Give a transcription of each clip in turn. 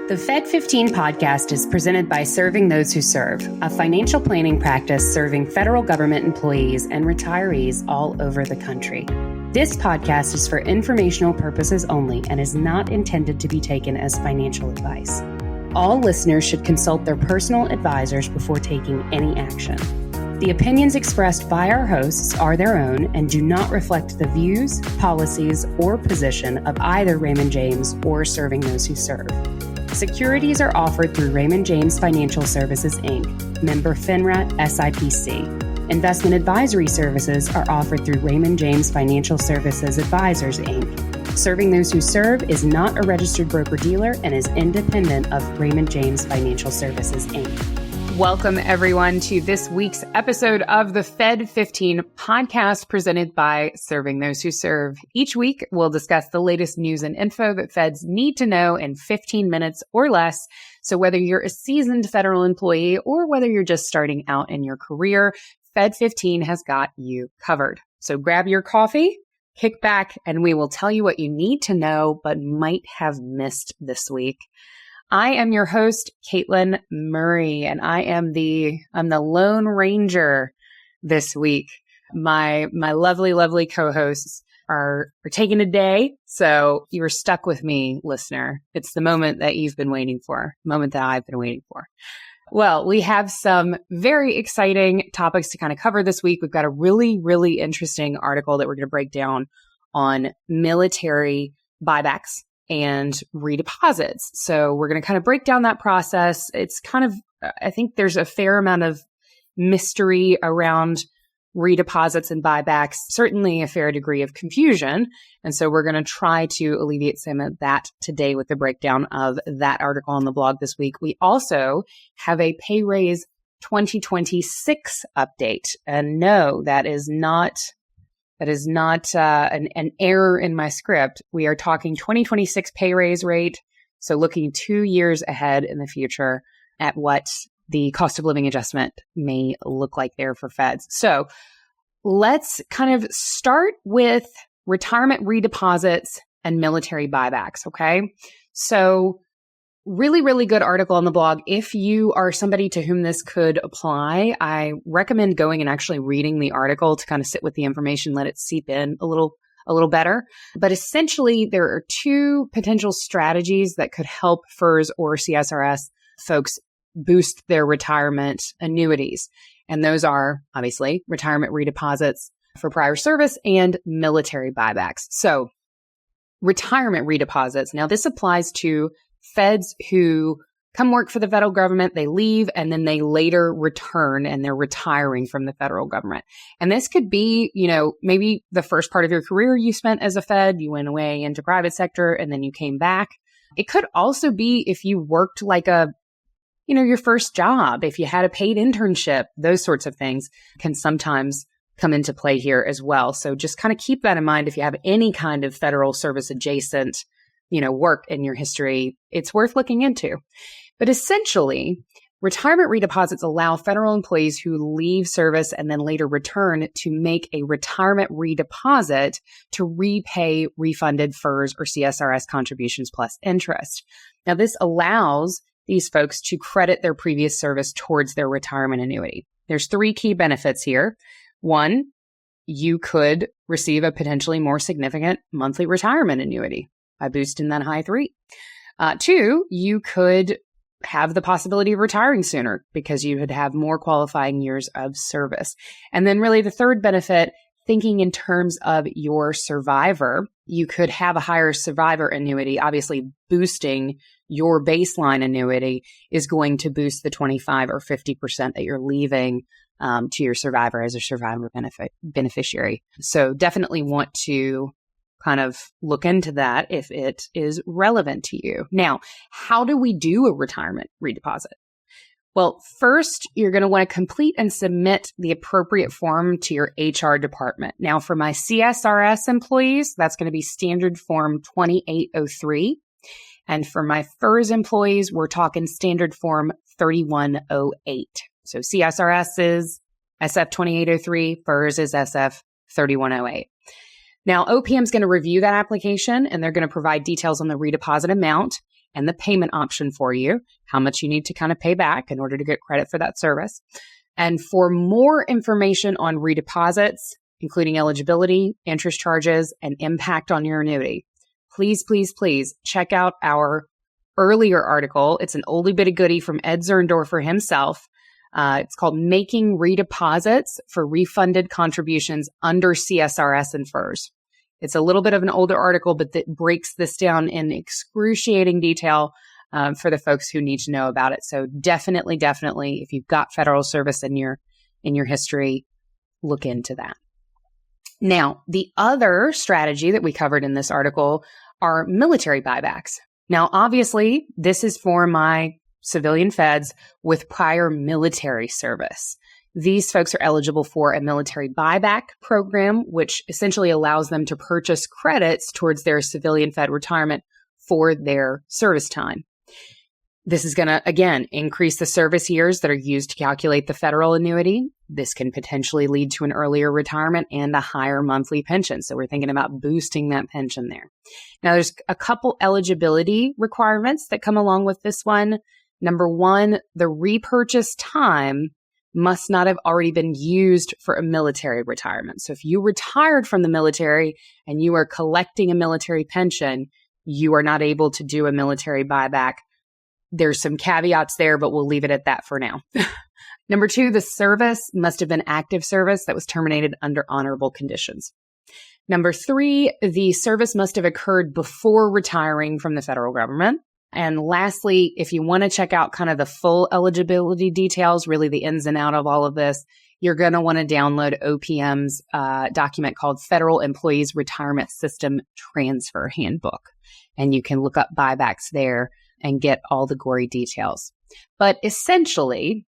The Fed15 podcast is presented by Serving Those Who Serve, a financial planning practice serving federal government employees and retirees all over the country. This podcast is for informational purposes only and is not intended to be taken as financial advice. All listeners should consult their personal advisors before taking any action. The opinions expressed by our hosts are their own and do not reflect the views, policies, or position of either Raymond James or Serving Those Who Serve. Securities are offered through Raymond James Financial Services, Inc., member FINRA SIPC. Investment advisory services are offered through Raymond James Financial Services Advisors, Inc. Serving Those Who Serve is not a registered broker-dealer and is independent of Raymond James Financial Services, Inc. Welcome, everyone, to this week's episode of the Fed15 podcast presented by Serving Those Who Serve. Each week, we'll discuss the latest news and info that feds need to know in 15 minutes or less. So whether you're a seasoned federal employee or whether you're just starting out in your career, Fed15 has got you covered. So grab your coffee, kick back, and we will tell you what you need to know but might have missed this week. I am your host, Katelyn Murray, and I'm the Lone Ranger this week. My lovely co-hosts are taking a day, so you are stuck with me, listener. It's the moment that you've been waiting for, moment that I've been waiting for. Well, we have some very exciting topics to kind of cover this week. We've got a really interesting article that we're going to break down on military buybacks and redeposits. So we're going to kind of break down that process. It's kind of, I think there's a fair amount of mystery around redeposits and buybacks, certainly a fair degree of confusion. And so we're going to try to alleviate some of that today with the breakdown of that article on the blog this week. We also have a pay raise 2026 update. And no, that is not an error in my script. We are talking 2026 pay raise rate. So looking 2 years ahead in the future at what the cost of living adjustment may look like there for feds. So let's kind of start with retirement redeposits and military buybacks. Okay. So really good article on the blog. If you are somebody to whom this could apply, I recommend going and actually reading the article to kind of sit with the information, let it seep in a little better. But essentially, there are two potential strategies that could help FERS or CSRS folks boost their retirement annuities. And those are obviously retirement redeposits for prior service and military buybacks. So retirement redeposits. Now, this applies to feds who come work for the federal government, they leave, and then they later return and they're retiring from the federal government. And this could be, maybe the first part of your career you spent as a fed, you went away into private sector and then you came back. It could also be if you worked like your first job, if you had a paid internship, those sorts of things can sometimes come into play here as well. So just kind of keep that in mind if you have any kind of federal service adjacent work in your history, it's worth looking into. But essentially, retirement redeposits allow federal employees who leave service and then later return to make a retirement redeposit to repay refunded FERS or CSRS contributions plus interest. Now, this allows these folks to credit their previous service towards their retirement annuity. There's three key benefits here. One, you could receive a potentially more significant monthly retirement annuity by boosting that high three. Two, you could have the possibility of retiring sooner because you would have more qualifying years of service. And then really the third benefit, thinking in terms of your survivor, you could have a higher survivor annuity. Obviously, boosting your baseline annuity is going to boost the 25 or 50% that you're leaving to your survivor as a survivor beneficiary. So definitely want to kind of look into that if it is relevant to you. Now, how do we do a retirement redeposit? Well, first, you're going to want to complete and submit the appropriate form to your HR department. Now, for my CSRS employees, that's going to be standard form 2803. And for my FERS employees, we're talking standard form 3108. So CSRS is SF 2803, FERS is SF 3108. Now, OPM is going to review that application and they're going to provide details on the redeposit amount. and the payment option for you, how much you need to kind of pay back in order to get credit for that service. And for more information on redeposits, including eligibility, interest charges, and impact on your annuity, please, please, please check out our earlier article. It's an oldie bit of goodie from Ed Zerndorfer himself. It's called Making Redeposits for Refunded Contributions Under CSRS and FERS. It's a little bit of an older article, but that breaks this down in excruciating detail for the folks who need to know about it. So definitely, if you've got federal service in your history, look into that. Now, the other strategy that we covered in this article are military buybacks. Now, obviously, this is for my civilian feds with prior military service. These folks are eligible for a military buyback program, which essentially allows them to purchase credits towards their civilian fed retirement for their service time. This is going to, again, increase the service years that are used to calculate the federal annuity. This can potentially lead to an earlier retirement and a higher monthly pension. So we're thinking about boosting that pension there. Now, there's a couple eligibility requirements that come along with this one. Number one, the repurchase time must not have already been used for a military retirement. So if you retired from the military and you are collecting a military pension, you are not able to do a military buyback. There's some caveats there, but we'll leave it at that for now. Number two, the service must have been active service that was terminated under honorable conditions. Number three, the service must have occurred before retiring from the federal government. And lastly, if you want to check out kind of the full eligibility details, really the ins and out of all of this, you're going to want to download OPM's document called Federal Employees Retirement System Transfer Handbook. And you can look up buybacks there and get all the gory details. But essentially,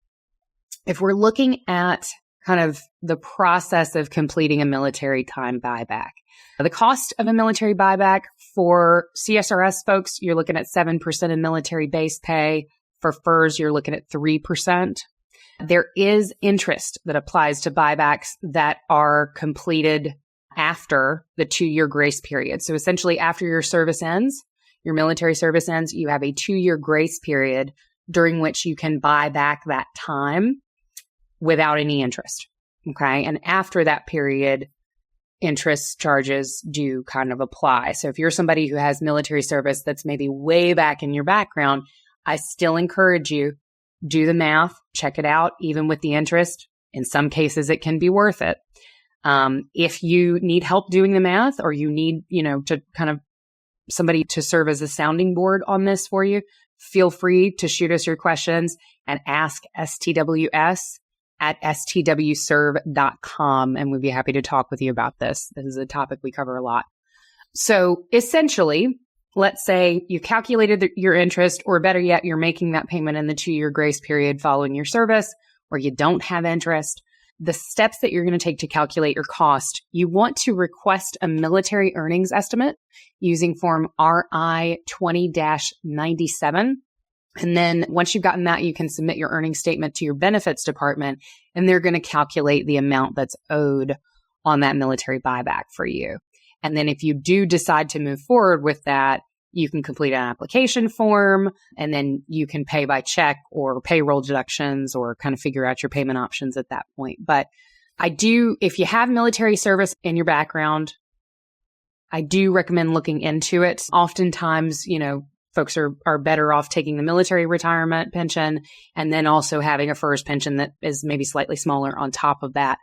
if we're looking at kind of the process of completing a military time buyback, the cost of a military buyback for CSRS folks, you're looking at 7% in military base pay. For FERS, you're looking at 3%. There is interest that applies to buybacks that are completed after the 2-year grace period. So essentially, after your service ends, your military service ends, you have a 2-year grace period during which you can buy back that time without any interest. Okay. And after that period, interest charges do kind of apply. So if you're somebody who has military service that's maybe way back in your background, I still encourage you, do the math, check it out, even with the interest. In some cases, it can be worth it. If you need help doing the math, or you need, to kind of somebody to serve as a sounding board on this for you, feel free to shoot us your questions and ask STWS at STWserve.com, and we'd be happy to talk with you about this. This is a topic we cover a lot. So essentially, let's say you calculated your interest, or better yet, you're making that payment in the 2-year grace period following your service, or you don't have interest. The steps that you're going to take to calculate your cost, you want to request a military earnings estimate using form RI 20-97. And then once you've gotten that, you can submit your earnings statement to your benefits department, and they're going to calculate the amount that's owed on that military buyback for you. And then if you do decide to move forward with that, you can complete an application form, and then you can pay by check or payroll deductions, or kind of figure out your payment options at that point. But if you have military service in your background, I do recommend looking into it. Oftentimes, folks are better off taking the military retirement pension and then also having a FERS pension that is maybe slightly smaller on top of that.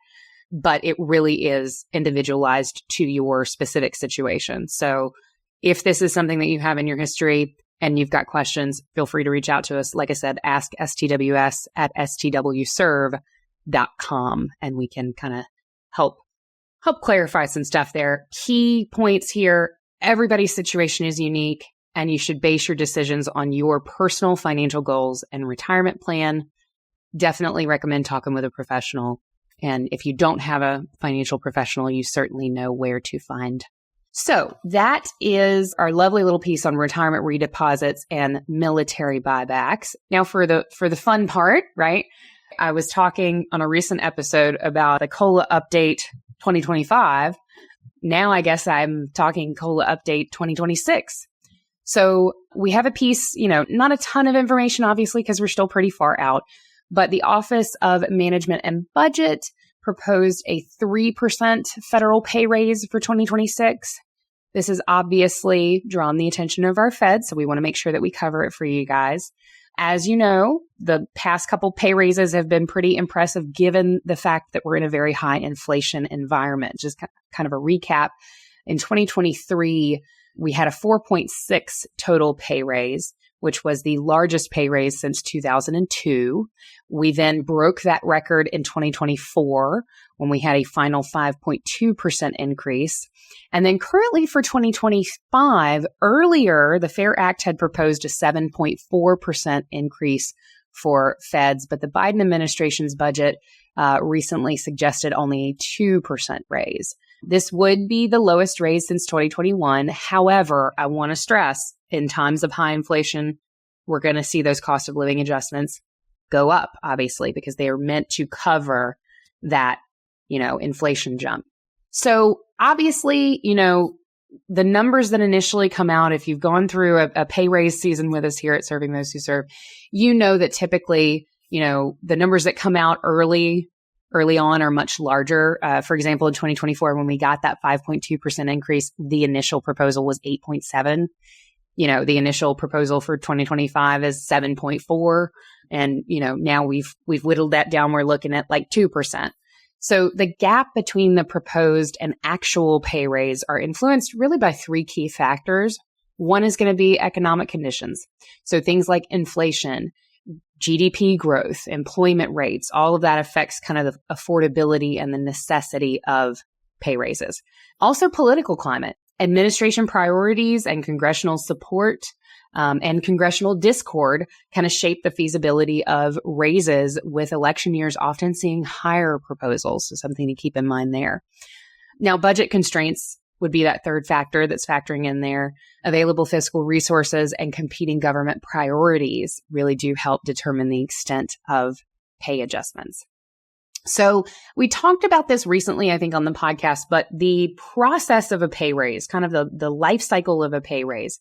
But it really is individualized to your specific situation. So if this is something that you have in your history and you've got questions, feel free to reach out to us. Like I said, ask STWS at STWserve.com, and we can kind of help clarify some stuff there. Key points here: everybody's situation is unique, and you should base your decisions on your personal financial goals and retirement plan. Definitely recommend talking with a professional. And if you don't have a financial professional, you certainly know where to find. So that is our lovely little piece on retirement redeposits and military buybacks. Now for the fun part, right? I was talking on a recent episode about the COLA update 2025. Now I guess I'm talking COLA update 2026. So we have a piece, not a ton of information, obviously, because we're still pretty far out, but the Office of Management and Budget proposed a 3% federal pay raise for 2026. This has obviously drawn the attention of our Fed, so we want to make sure that we cover it for you guys. As you know, the past couple pay raises have been pretty impressive given the fact that we're in a very high inflation environment. Just kind of a recap. In 2023, we had a 4.6 total pay raise, which was the largest pay raise since 2002. We then broke that record in 2024 when we had a final 5.2% increase. And then currently for 2025, earlier, the FAIR Act had proposed a 7.4% increase for feds, but the Biden administration's budget recently suggested only 2% raise. This would be the lowest raise since 2021. However, I want to stress, in times of high inflation, we're going to see those cost of living adjustments go up, obviously, because they are meant to cover that, inflation jump. So obviously, the numbers that initially come out, if you've gone through a pay raise season with us here at Serving Those Who Serve, that typically, the numbers that come out early on are much larger. For example, in 2024, when we got that 5.2% increase, the initial proposal was 8.7. The initial proposal for 2025 is 7.4. And, now we've whittled that down. We're looking at like 2%. So the gap between the proposed and actual pay raise are influenced really by three key factors. One is going to be economic conditions. So things like inflation, GDP growth, employment rates, all of that affects kind of the affordability and the necessity of pay raises. Also political climate, administration priorities and congressional support and congressional discord kind of shape the feasibility of raises, with election years often seeing higher proposals. So something to keep in mind there. Now, budget constraints would be that third factor that's factoring in there. Available fiscal resources and competing government priorities really do help determine the extent of pay adjustments. So we talked about this recently, I think, on the podcast, but the process of a pay raise, kind of the life cycle of a pay raise,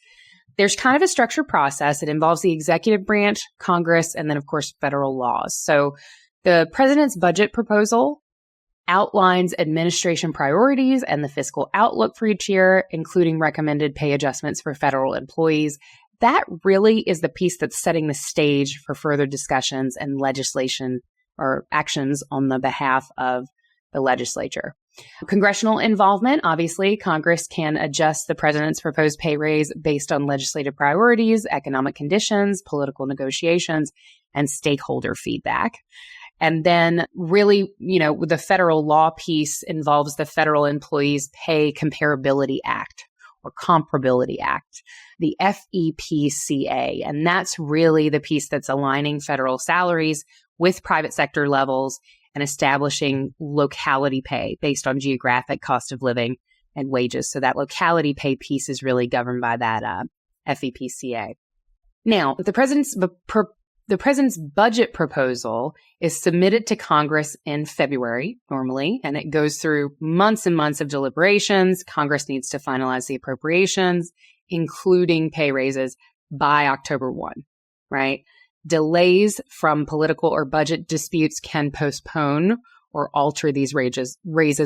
there's kind of a structured process. It involves the executive branch, Congress, and then, of course, federal laws. So the president's budget proposal outlines administration priorities and the fiscal outlook for each year, including recommended pay adjustments for federal employees. That really is the piece that's setting the stage for further discussions and legislation or actions on the behalf of the legislature. Congressional involvement, obviously, Congress can adjust the president's proposed pay raise based on legislative priorities, economic conditions, political negotiations, and stakeholder feedback. And then really, the federal law piece involves the Federal Employees Pay Comparability Act or Comparability Act, the FEPCA. And that's really the piece that's aligning federal salaries with private sector levels and establishing locality pay based on geographic cost of living and wages. So that locality pay piece is really governed by that FEPCA. Now, the president's budget proposal is submitted to Congress in February, normally, and it goes through months and months of deliberations. Congress needs to finalize the appropriations, including pay raises, by October 1, right? Delays from political or budget disputes can postpone or alter these raises,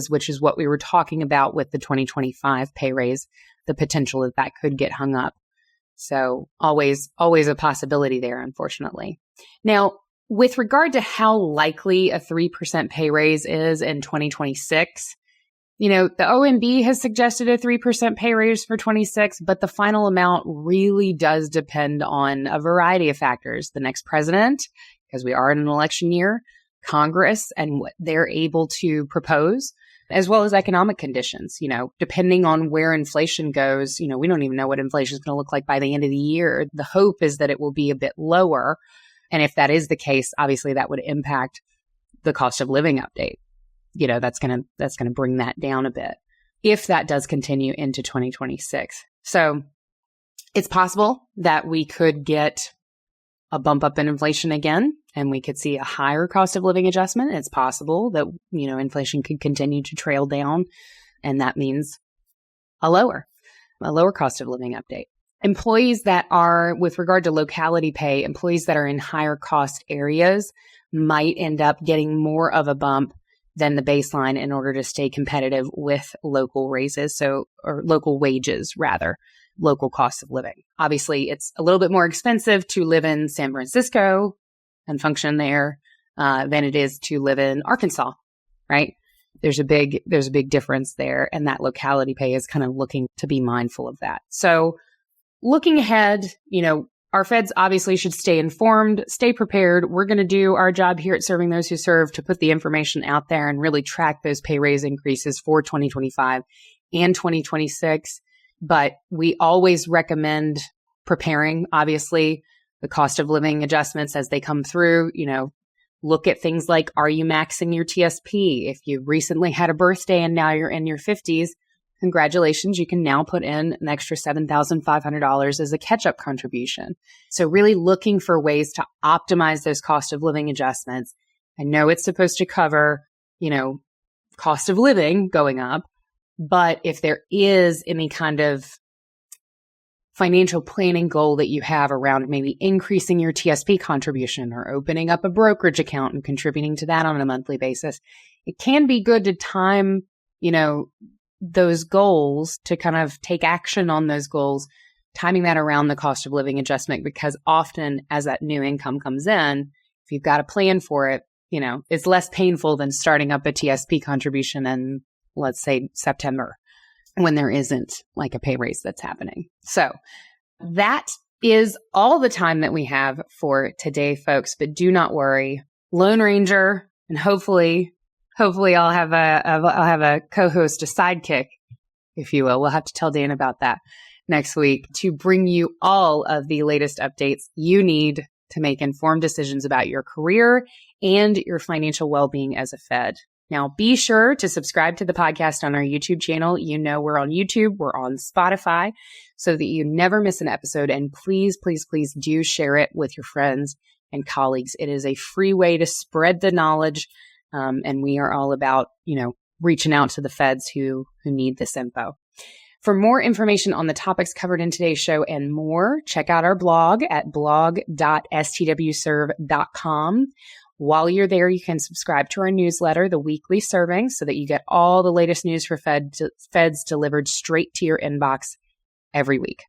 which is what we were talking about with the 2025 pay raise, the potential that could get hung up. So always a possibility there, unfortunately. Now, with regard to how likely a 3% pay raise is in 2026, the OMB has suggested a 3% pay raise for 26, but the final amount really does depend on a variety of factors. The next president, because we are in an election year, Congress and what they're able to propose, as well as economic conditions. Depending on where inflation goes, we don't even know what inflation is going to look like by the end of the year. The hope is that it will be a bit lower. And if that is the case, obviously that would impact the cost of living update. That's going to bring that down a bit if that does continue into 2026. So it's possible that we could get a bump up in inflation again, and we could see a higher cost of living adjustment. It's possible that, inflation could continue to trail down, and that means a lower cost of living update. Employees that are, with regard to locality pay, employees that are in higher cost areas might end up getting more of a bump than the baseline in order to stay competitive with local raises, or local wages rather, local cost of living. Obviously, it's a little bit more expensive to live in San Francisco and function there than it is to live in Arkansas, right? There's a big difference there, and that locality pay is kind of looking to be mindful of that. So looking ahead, our feds obviously should stay informed, stay prepared. We're going to do our job here at Serving Those Who Serve to put the information out there and really track those pay raise increases for 2025 and 2026. But we always recommend preparing, obviously, the cost of living adjustments as they come through. Look at things like, are you maxing your TSP? If you recently had a birthday and now you're in your 50s, congratulations, you can now put in an extra $7,500 as a catch-up contribution. So really looking for ways to optimize those cost of living adjustments. I know it's supposed to cover, cost of living going up, but if there is any kind of financial planning goal that you have around maybe increasing your TSP contribution or opening up a brokerage account and contributing to that on a monthly basis, it can be good to time, those goals, to kind of take action on those goals, timing that around the cost of living adjustment, because often as that new income comes in, if you've got a plan for it, it's less painful than starting up a TSP contribution in, let's say, September, when there isn't like a pay raise that's happening. So that is all the time that we have for today, folks, but do not worry. Lone Ranger, and hopefully I'll have a co-host, a sidekick, if you will. We'll have to tell Dan about that next week to bring you all of the latest updates you need to make informed decisions about your career and your financial well-being as a Fed. Now, be sure to subscribe to the podcast on our YouTube channel. We're on YouTube, we're on Spotify, so that you never miss an episode. And please, please, please do share it with your friends and colleagues. It is a free way to spread the knowledge. And we are all about, reaching out to the feds who need this info. For more information on the topics covered in today's show and more, check out our blog at blog.stwserve.com. While you're there, you can subscribe to our newsletter, The Weekly Serving, so that you get all the latest news for feds delivered straight to your inbox every week.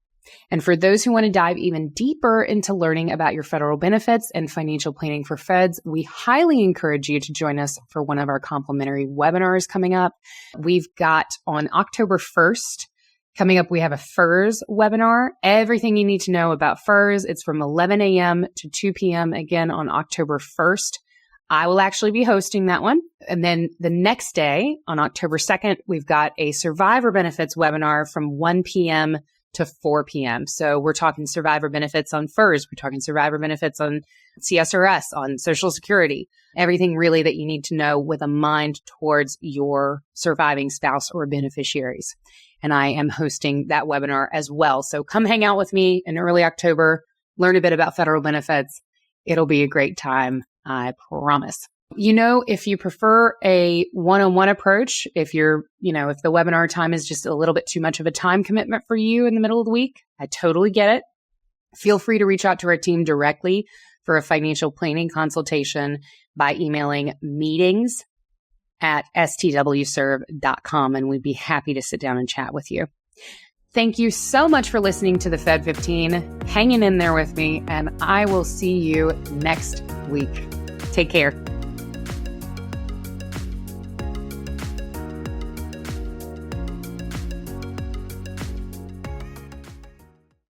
And for those who want to dive even deeper into learning about your federal benefits and financial planning for feds, we highly encourage you to join us for one of our complimentary webinars coming up. We've got on October 1st, coming up, we have a FERS webinar. Everything you need to know about FERS. It's from 11 a.m. to 2 p.m. again on October 1st. I will actually be hosting that one. And then the next day, on October 2nd, we've got a survivor benefits webinar from 1 p.m. to 4 p.m. So we're talking survivor benefits on FERS. We're talking survivor benefits on CSRS, on Social Security, everything really that you need to know with a mind towards your surviving spouse or beneficiaries. And I am hosting that webinar as well. So come hang out with me in early October, learn a bit about federal benefits. It'll be a great time, I promise. If you prefer a one-on-one approach, if the webinar time is just a little bit too much of a time commitment for you in the middle of the week, I totally get it. Feel free to reach out to our team directly for a financial planning consultation by emailing meetings@stwserve.com, and we'd be happy to sit down and chat with you. Thank you so much for listening to the Fed15, hanging in there with me, and I will see you next week. Take care.